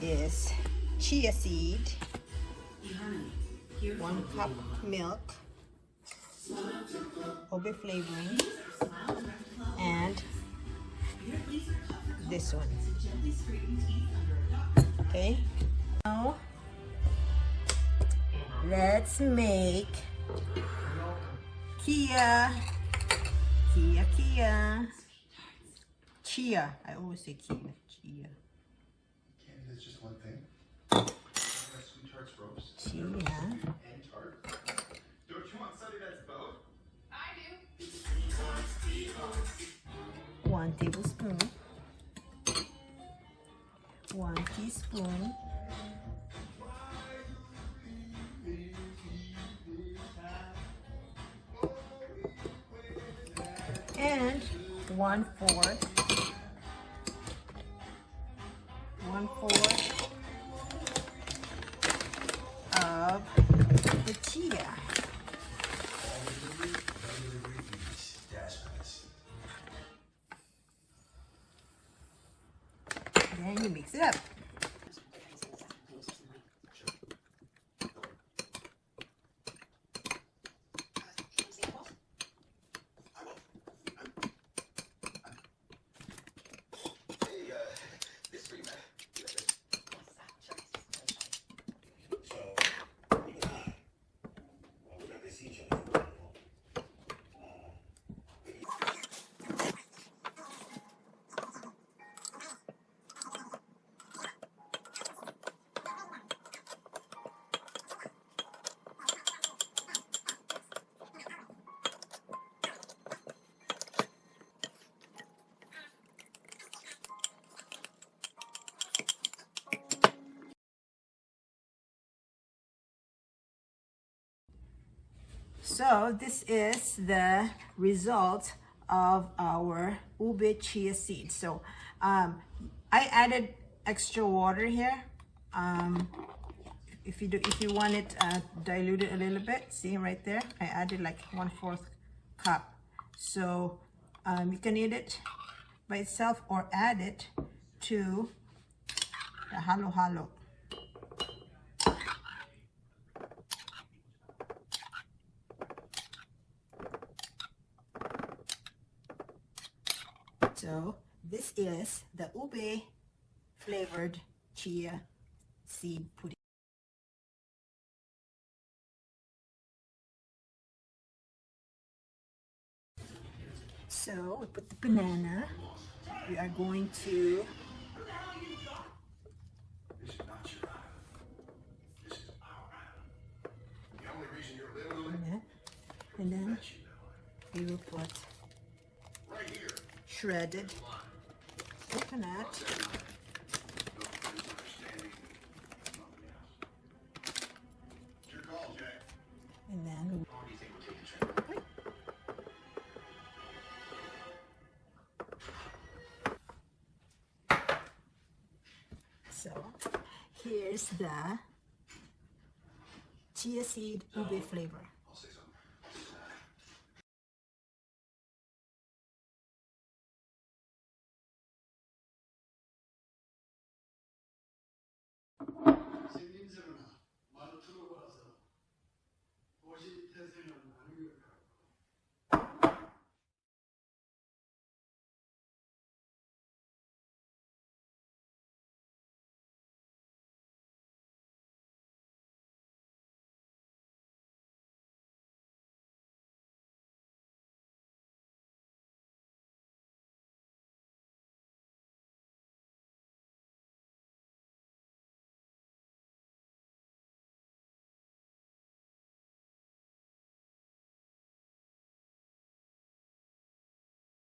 is chia seed, 1 cup milk, ube flavoring, and this one. Okay, now let's make Chia. I always say Chia. Candy, that's just one thing. Sweet tarts roast. Chia. And tart. Don't you want something that's both? I do. 1 tablespoon. 1 teaspoon. And 1/4 of the chia. Then you mix it up. So this is the result of our ube chia seed. So I added extra water here. If you want it diluted a little bit, see right there, I added like 1/4 cup. So you can eat it by itself or add it to the halo. So this is the ube flavored chia seed pudding. So we put the banana. We are going to and then we will put shredded coconut, and then so here's the chia seed ube flavor.